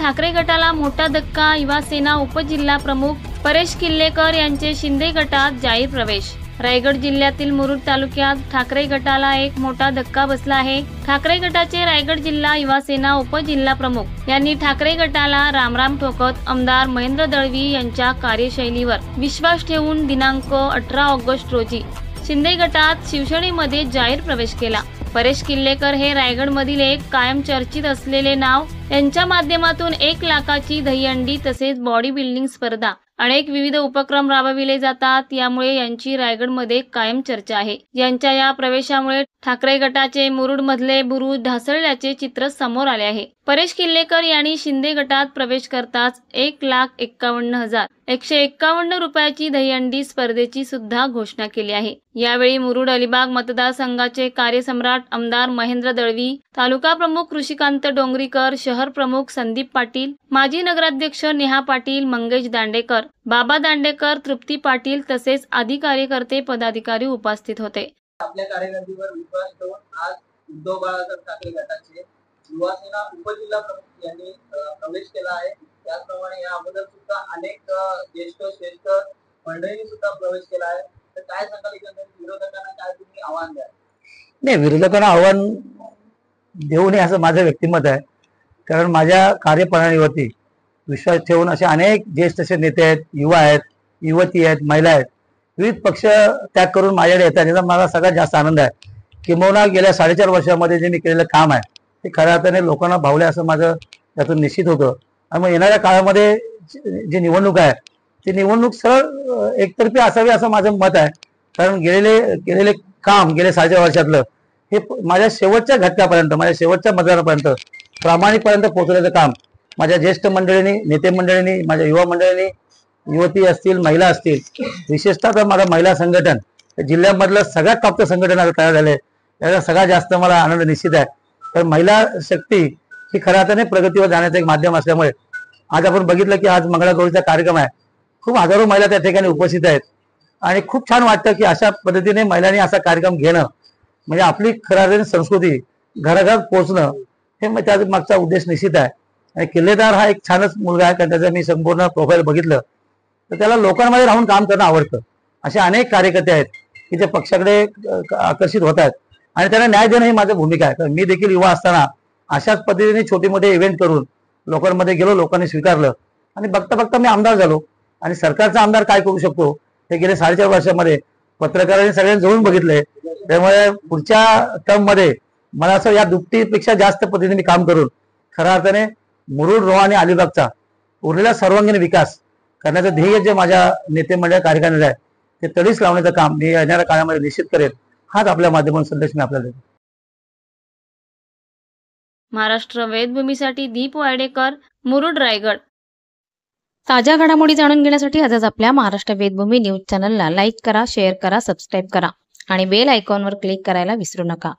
ठाकरे गटाला मोठा धक्का। युवा सेना उपजिल्हा प्रमुख परेश किल्लेकर यांचे शिंदे गटात जाहीर प्रवेश। रायगड जिल्ह्यातील मुरुड तालुक्यात ठाकरे गटाला एक मोठा धक्का बसला आहे। ठाकरे गटाचे रायगड जिल्हा युवा सेना उपजिल्हा प्रमुख यांनी ठाकरे गटाला रामराम ठोकत आमदार महेंद्र दळवी यांच्या कार्यशैलीवर विश्वास ठेवून दिनांक 18 ऑगस्ट रोजी शिंदे गटात शिवसेनेमध्ये जाहीर प्रवेश केला। परेश किल्लेकर हे रायगडमधील एक कायम चर्चित असलेले नाव। यांच्या माध्यमातून 1 लाखाची दहीहंडी तसेच बॉडी बिल्डिंग स्पर्धा अनेक विविध उपक्रम राबविले जातात। यामुळे यांची रायगडमध्ये कायम चर्चा आहे। यांच्या या प्रवेशामुळे ठाकरे गटाचे मुरुड मधले बुरुज ढासळल्याचे चित्र समोर आले आहे। परेश किल्लेकर यांनी शिंदे गटात प्रवेश करताच 1,51,151 रुपयाची दहीहंडी स्पर्धेची सुद्धा घोषणा केली आहे। यावेळी मुरुड अलिबाग मतदारसंघाचे कार्यसम्राट आमदार महेंद्र दळवी, तालुका प्रमुख कृषिकांत डोंगरीकर, शहर प्रमुख संदीप पाटील, माजी नगराध्यक्ष नेहा पाटील, मंगेश दांडेकर, बाबा दांडेकर, तृप्ती पाटील तसेच आदी कार्यकर्ते पदाधिकारी उपस्थित होते। आपल्या कार्यकर्त्यांवर विश्वास ठेवून आज उद्धव बाळासाहेब ठाकरे गटाचे युवा सेना उपजिल्हा प्रमुख यांनी प्रवेश केला आहे। त्याचप्रमाणे या अगोदर सुद्धा अनेक ज्येष्ठ श्रेष्ठ मंडळींनी सुद्धा प्रवेश केला आहे। तर काय सांगाल विरोधकांना, काय तुम्ही आव्हान द्याल? नाही, विरोधकांना आव्हान देऊ नये असं माझं व्यक्तिमत आहे। कारण माझ्या कार्यप्रणालीवरती विश्वास ठेवून असे अनेक ज्येष्ठ असे नेते आहेत, युवा आहेत, युवती आहेत, महिला आहेत, विविध पक्ष त्याग करून माझ्याकडे येतात। याचा मला सगळ्यात जास्त आनंद आहे। किंबहुना गेल्या 4.5 वर्षामध्ये जे मी केलेलं काम आहे ते खऱ्या अर्थाने लोकांना भावले असं माझं त्यातून निश्चित होतं। आणि मग येणाऱ्या काळामध्ये जी निवडणूक आहे ती निवडणूक सरळ एकतर्फी असावी असं माझं मत आहे। कारण गेलेले काम गेल्या 4.5 वर्षातलं हे माझ्या शेवटच्या घटकापर्यंत, माझ्या शेवटच्या मतदारापर्यंत प्रामाणिकपर्यंत पोहोचण्याचं काम माझ्या ज्येष्ठ मंडळींनी, नेते मंडळींनी, माझ्या युवा मंडळींनी, युवती असतील, महिला असतील, विशेषतः तर माझं महिला संघटन जिल्ह्यामधलं सगळ्यात टॉपचं संघटन आता तयार झालंय। याचा सगळ्यात जास्त मला आनंद निश्चित आहे। तर महिला शक्ती ही खऱ्या अर्थाने प्रगतीवर जाण्याचं एक माध्यम असल्यामुळे आज आपण बघितलं की आज मंगळागौरीचा कार्यक्रम आहे। खूप हजारो महिला त्या ठिकाणी उपस्थित आहेत आणि खूप छान वाटतं की अशा पद्धतीने महिलांनी असा कार्यक्रम घेणं म्हणजे आपली खऱ्या अर्थाने संस्कृती घराघरात पोहोचणं हे त्याचा मागचा उद्देश निश्चित आहे। आणि किल्लेदार हा एक छानच मुलगा आहे, कारण त्याचं मी संपूर्ण प्रोफाईल बघितलं तर त्याला लोकांमध्ये राहून काम करणं आवडतं। असे अनेक कार्यकर्ते आहेत की जे पक्षाकडे आकर्षित होत आहेत आणि त्यांना न्याय देणं ही माझी भूमिका आहे। तर मी देखील युवा असताना अशाच पद्धतीने छोटे मोठे इव्हेंट करून लोकांमध्ये गेलो, लोकांनी स्वीकारलं आणि बघता बघता मी आमदार झालो। आणि सरकारचा आमदार काय करू शकतो हे गेले 4.5 वर्षामध्ये पत्रकारांनी सगळ्यांनी जवळून बघितलंय। त्यामुळे पुढच्या टर्म मध्ये मला असं या दुपटीपेक्षा जास्त पद्धतीने मी काम करून खऱ्या अर्थाने मुरुड, रोहा आणि अलिबागचा उरलेला सर्वांगीण विकास करण्याचं ध्येय जे माझ्या नेते मंडळ कार्यकारिणीला आहे ते तडीस लावण्याचं काम मी येणाऱ्या काळामध्ये निश्चित करेन। हाच आपल्या माध्यमातून संदेश मी आपल्याला देतो। महाराष्ट्र वेदभूमीसाठी दीप वाडेकर, मुरुड, रायगड। ताज्या घडामोडी जाणून घेण्यासाठी आजच आपल्या महाराष्ट्र वेदभूमी न्यूज चॅनलला लाईक करा, शेअर करा, सबस्क्राईब करा आणि बेल आयकॉनवर क्लिक करायला विसरू नका।